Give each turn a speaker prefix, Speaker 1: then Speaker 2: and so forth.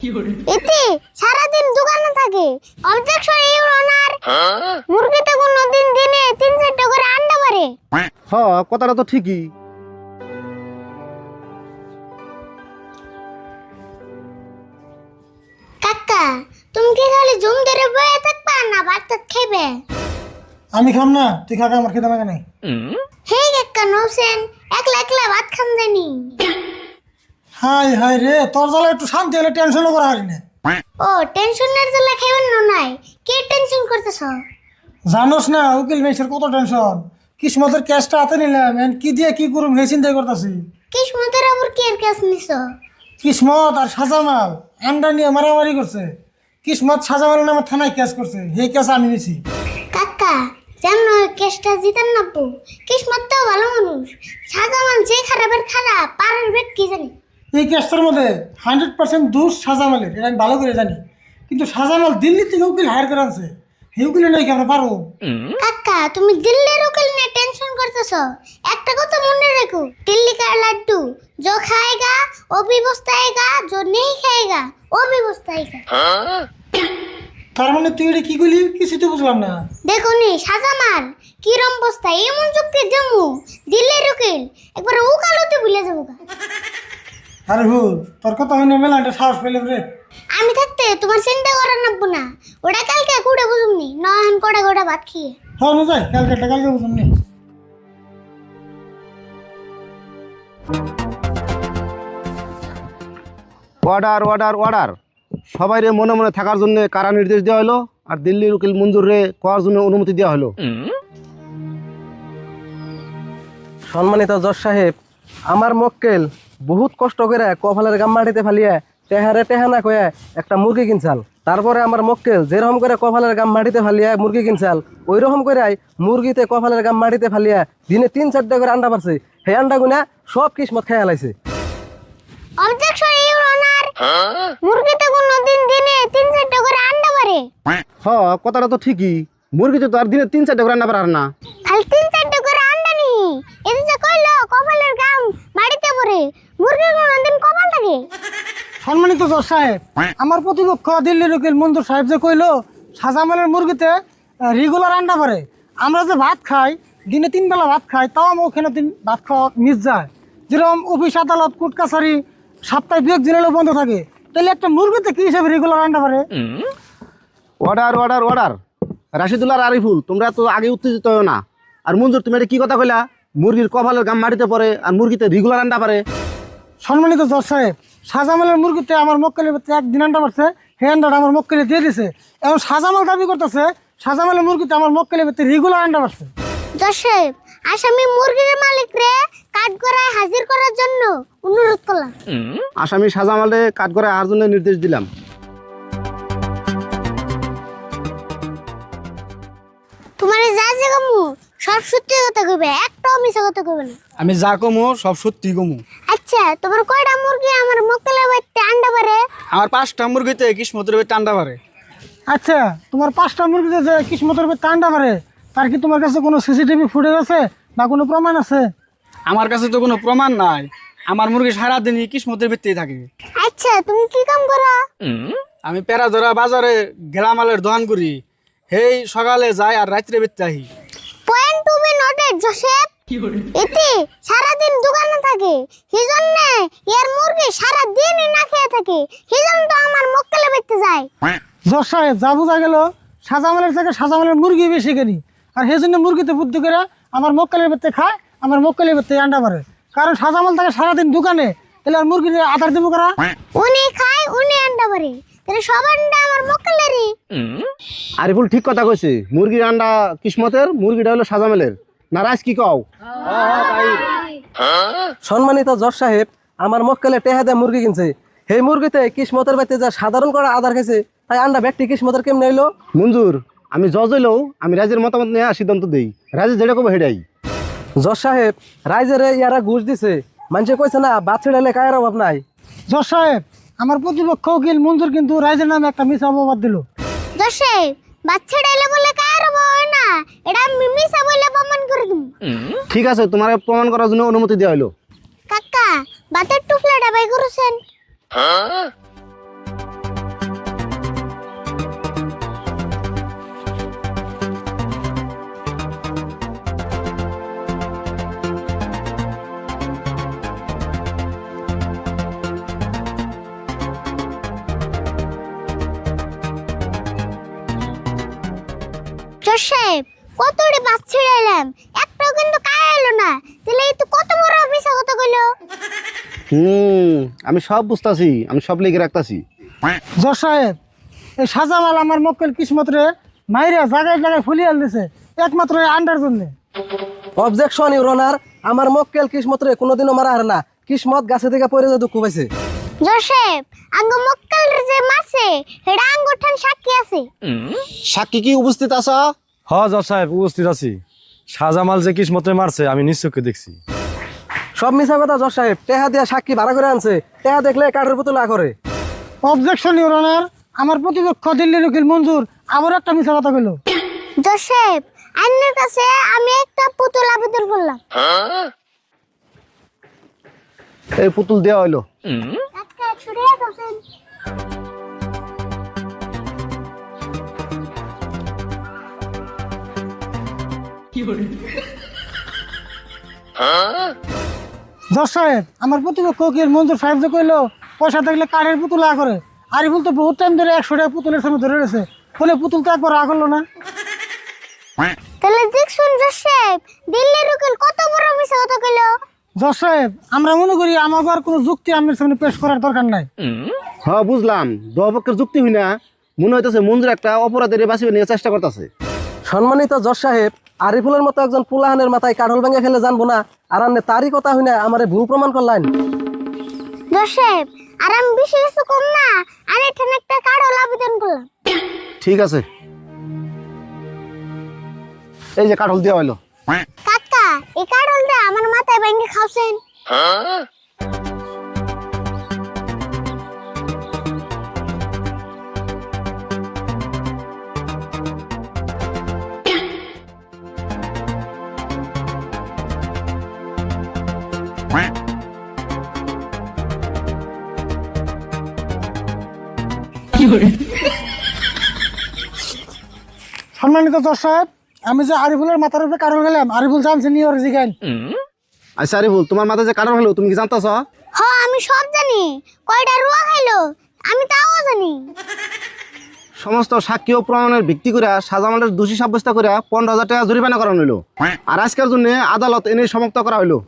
Speaker 1: এতে সারাদিন দোকানে থাকে। অবজেকশন ইউর অনার, মুরগিতে কোনদিন দিনে 3-4টা করে আন্ডা পারে।
Speaker 2: হ্যাঁ, কথাটা তো ঠিকই।
Speaker 1: কাকা, তুমি কি খালি জুম ধরে বয়ে থাকবা না ভাত খাইবে?
Speaker 3: আমি খাম না, তুই খা, আমার খেতে লাগে নাই।
Speaker 1: হে কাকা নৌসেন, একলা একলা ভাত খান জানি।
Speaker 3: হাই হাই রে, তোর জ্বালা একটু শান্তি হলে টেনশনও করা হারি না।
Speaker 1: ও টেনশনের জ্বালা খাইবেন না নাই? কি টেনশন করতেছ?
Speaker 3: জানোস না উকিল মেসের কত টেনশন। কিসমতের ক্যাশটা হাতে নিলাম, কি দিয়ে কি করুম হে চিন্তাই করতেছি।
Speaker 1: কিসমতের আবার কি এর কাজ নিছ?
Speaker 3: কিসমত আর সাজামাল আন্ডা নিয়ে মারামারি করছে। কিসমত সাজামাল নামে থানায় কেস করছে, সেই কেস আমি নিছি।
Speaker 1: কাকা, যেমন কেসটা জিতান নাবো। কিসমত তো ভালো মানুষ, সাজামান যে খারাপের খারাপ, পারের বেট কি জানি।
Speaker 3: এই কেসটার মধ্যে 100% দোষ সাজামালের, এটা আমি ভালো করে জানি। কিন্তু সাজামাল দিল্লি থেকে উকিল হায়ার করে আনছে, সেই উকিলে নয় কি আমরা পারবো?
Speaker 1: কাকা, তুমি দিল্লির উকিল নিয়ে টেনশন করতেছ। একটা কথা মনে রেখো, দিল্লি কা লাড্ডু जो खाएगा वो भी पछताएगा, जो नहीं खाएगा वो भी पछताएगा।
Speaker 3: তার মানে তুই এটা কি করলি, কিছু তো বুঝলাম না।
Speaker 1: দেখো নি সাজামান কিরম বস্তা, এমন যুক্তি দেমু দিল্লির উকিল একবার উকালতে ভুলে যাবো।
Speaker 3: আরে ভুল, তোর কথা হইনে মেলা একটা সাহস পেলে রে।
Speaker 1: আমি থাকতে তোমার চিন্তা করার নাববো না, ওটা কালকে কুড়ে বুঝুমনি, নয়ন কড়া কড়া ভাত খেয়ে।
Speaker 3: হ্যাঁ না যাই, কালকে বুঝলাম নি।
Speaker 2: অর্ডার অর্ডার অর্ডার, সবাই রে মনে মনে থাকার জন্য কারা নির্দেশ দেওয়া হলো, আর দিল্লির উকিল মঞ্জুর রে করার জন্য অনুমতি দেওয়া হলো।
Speaker 4: সম্মানিত জজ সাহেব, আমার মক্কেল বহুত কষ্ট করে কপালের গাম মাটিতে ফালিয়ে টেহারে টেহানা কয়ে একটা মুরগি কিনছাল। তারপরে আমার মক্কেল যেরকম করে কপালের গাম মাটিতে ফালিয়ে মুরগি কিনছাল, ওই রকম করে মুরগিতে কপালের গাম মাটিতে ফালিয়ে দিনে 3-4টা করে আন্ডা পারছে। সেই আন্ডা গুনা সব কিসমত খেয়ে লাইছে।
Speaker 1: অবজেকশন ইউর অনার, মুরগিতে কোনদিন দিনে 3-4টা করে আন্ডা পারে।
Speaker 2: হ্যাঁ, কথাটা তো ঠিকই। মুরগিতে তো আর দিনে 3-4টা করে রান্না পারার না।
Speaker 1: খালি 3-4টা করে আন্ডা নি, এতে যে কইলো কপালের গাম মাটিতে পড়ে, মুরগির কোনদিন কপাল থাকে?
Speaker 3: সম্মানিত জজ সাহেব, আমার প্রতিপক্ষ দিল্লির উকিল মঞ্জুর সাহেব যে কইলো সাজামালের মুরগিতে রেগুলার আন্ডা পারে। আমরা যে ভাত খাই, দিনে 3 বেলা ভাত খাই, তাও আমার ওখানে ভাত খাওয়া মিস যায়। যেরকম অফিস আদালত কোর্ট কাছারি সপ্তাহে 2 দিন হলেও বন্ধ থাকে, তাহলে একটা মুরগিতে কি হিসাবে রেগুলার আন্ডা পারে?
Speaker 2: অর্ডার অর্ডার অর্ডার, রাশিদুল আর আরিফুল, তোমরা তো আগে উত্তেজিত হও না। আর মঞ্জুর, তুমি এটা কি কথা কইলা? মুরগির কপালের গাম মাটিতে পড়ে আর মুরগিতে রেগুলার আন্ডা পারে?
Speaker 3: সম্মানিত জজ সাহেব, সাজামালের মুরগিতে আমার মক্কেলের ভিতরে 1 দিন আন্ডা পারছে, সেই আন্ডাটা আমার মক্কেলে দিয়ে দিছে। এখন সাজামাল দাবি করতেছে সাজামালের মুরগিতে আমার মক্কেলের ভিতরে রেগুলার আন্ডা পারছে।
Speaker 1: দর্শক, আসামি মুরগির মালিক রে কাঠগড়ায় হাজির করার জন্য অনুরোধ করলাম।
Speaker 2: আসামি সাজামালে কাঠ করে আহার জন্য নির্দেশ দিলাম।
Speaker 1: তোমার যা যে কামু সব সত্যি কথা কইবে, একটাও মিছা কথা কইবে না।
Speaker 5: আমি যা কমু সব সত্যি কমু।
Speaker 1: আচ্ছা, তোমার কয়টা মুরগি আমার মক্কেলের বাড়িতে আন্ডা পারে?
Speaker 5: আমার 5টা মুরগিতে কিসমতের বেটে আন্ডা পারে।
Speaker 3: আচ্ছা, তোমার 5টা মুরগিতে যে কিসমতের ভিতরে আন্ডা পারে, তার কি তোমার কাছে কোনো সিসিটিভি ফুটেজ আছে বা কোনো প্রমাণ আছে?
Speaker 5: আমার কাছে তো কোনো প্রমাণ নাই। আমার মুরগি সারাদিনই কিসমতের ভিত্তিতে থাকে।
Speaker 1: আচ্ছা, তুমি কি কাম করো?
Speaker 5: আমি পেরাধরা বাজারে গেলামালের দোকান করি। হেই সকালে যাই আর রাত্রে বেরতে আহি।
Speaker 1: Point to be noted Joseph. এতে সারাদিন দোকানে থাকে, সেজন্য এর মুরগি সারাদিনই না খেয়ে থাকে, সেজন্য তো আমার মক্কেলের বাড়িতে যায়।
Speaker 3: জজ সাহেব, যা বোঝা গেল সাজামালের থেকে সাজামালের মুরগি বেশি কিনি, আর সেই জন্য মুরগিতে বুদ্ধি করে আমার মক্কেলের ভিতরে খায়, আমার মক্কেলের ভিতরে আন্ডা পারে। কারণ সাজামাল থাকে সারাদিন দোকানে, তাহলে আর মুরগির আধার দেবো করা।
Speaker 1: উনি খায়, উনি আন্ডা পারে, তাহলে সব আন্ডা আমার মক্কেলেরই।
Speaker 2: আরিফুল ঠিক কথা কইছে, মুরগির আন্ডা কিসমতের, মুরগিটা হলো সাজামেলের। না রাজ, কি কও?
Speaker 4: সম্মানিত জজ সাহেব, আমার মক্কেলে টেহা দিয়ে মুরগি কিনছে, সেই মুরগিতে কিসমতের বাড়িতে যা সাধারণ করা আধার খাইছে, তাই আন্ডা ব্যক্তি কিসমতের কেমনে হইলো?
Speaker 2: মঞ্জুর, আমি জজ হইলেও আমি রাজের মতামত নিয়ে সিদ্ধান্ত দেই। রাজে যেটা কবে হেডাই।
Speaker 4: জজ সাহেব, রাইজেরে ইয়ারা ঘুষ দিছে, মানুষে কইছে না বাদ ছেড়ালে কায়ের অভাব নাই।
Speaker 3: জজ সাহেব, আমার প্রতিপক্ষ উকিল মঞ্জুর কিন্তু রাইজের নামে একটা মিছা অপবাদ দিল।
Speaker 1: জোসেফ, বাচ্চা ডাইলে বলে কার হয় না, এটা আমি মিছা বলে প্রমাণ করে দিম।
Speaker 2: ঠিক আছে, তোমার প্রমাণ করার জন্য অনুমতি দেওয়া হলো।
Speaker 1: কাকা, বাতের টুকলাটা বাই করেছেন? জজ সাহেব কতটি বাস ছিড়াইলাম, একটাও কিন্তু কায় এলো না, তাহলে এই তো কত বড় মিছা কথা কইলো।
Speaker 2: আমি সব বুঝতাছি, আমি সব লিখে রাখতাছি।
Speaker 3: জজ সাহেব এই সাজামাল আমার মক্কেল কিসমত রে মাইরা জায়গায় জায়গায় ফুলিয়ে দিছে একমাত্র এই আন্ডার জন্য।
Speaker 4: অবজেকশন ইউর অনার, আমার মক্কেল কিসমত রে কোনোদিনও মারা হারে না, কিসমত গাছে থেকে পড়ে যা দুঃখ পাইছে।
Speaker 1: জজ সাহেব আঙ্গ মক্কেল যে মারছে এটা আঙ্গুঠান সাক্ষী আছে।
Speaker 2: সাক্ষী কি উপস্থিত আছ?
Speaker 6: হ জজ সাহেব উপস্থিত আছি। শাহজামাল যে কিসমতে মারছে আমি নিশ্চয়কে দেখছি।
Speaker 4: সব মিছা কথা জজ সাহেব, টেহা দিয়া সাক্ষী ভাড়া করে আনছে, টেহা দেখলে কাঠের পুতুলা করে।
Speaker 3: অবজেকশন ইউর অনার, আমার প্রতিপক্ষ দিল্লির উকিল মঞ্জুর আবার একটা মিছা কথা কইলো।
Speaker 1: জজ সাহেব আইনের কাছে আমি একটা পুতুল আবেদন করলাম।
Speaker 2: এই পুতুল দেওয়া হইলো।
Speaker 1: কাকা ছুড়িয়া দছেন।
Speaker 3: জজ সাহেব আমার প্রতিপক্ষ উকিল মঞ্জুর সাহেব যে কইলো পয়সা থাকলে কাঠের পুতুলা করে, আরিফুল তো বহুত টাইম ধরে 100 টাকা পুতুলের সামনে ধরে রয়েছে, ফলে পুতুল তো একবার করলো না।
Speaker 1: তাহলে দেখছুন জজ সাহেব দিল্লির উকিল কত বড় মিছা কথা কইলো।
Speaker 3: জজ সাহেব আমরা মনে করি আমাকে আর কোনো যুক্তি আমার সামনে পেশ করার দরকার নাই।
Speaker 2: হ্যাঁ বুঝলাম, দুপক্ষের যুক্তি হই না, মনে হইতেছে মঞ্জুর একটা অপরাধের বাঁচিয়ে নিয়ে চেষ্টা করতেছে।
Speaker 4: সম্মানিত জজ সাহেব, আরিফুলের মতো একজন পুলাহানের মাথায় কাঠল ভেঙে ফেলে জানবো না, আর আপনি তারই কথা হই না আমারে ভুল প্রমাণ করলেন।
Speaker 1: জজ সাহেব আর আমি বেশি কিছু কম না, আমি এখানে একটা কার্ড আবেদন করলাম।
Speaker 2: ঠিক আছে, এই যে কাঠল দেওয়া হইলো।
Speaker 1: কাকা এই কার্ডটা আমার মাথায় ভেঙে খাওছেন।
Speaker 3: সম্মানিত জজ সাহেব আমি যে আরিফুলের মাথার উপরে কারণ গেলাম, আরিফুল জানছে নিয়ে ওর জিগাইন।
Speaker 2: আচ্ছা আরিফুল, তোমার মাথায় যে কাঠল হলো তুমি কি জানতাছ?
Speaker 1: হ আমি সব জানি, কয়টা রুয়া খাইলো আমি তাও জানি।
Speaker 2: সমস্ত সাক্ষী ও প্রমাণের ভিত্তি করে শাহজামালের দোষী সাব্যস্ত করে 15,000 টাকা জরিমানা করানো হইলো। আর আজকের জন্য আদালত এনে সমাপ্ত করা হইলো।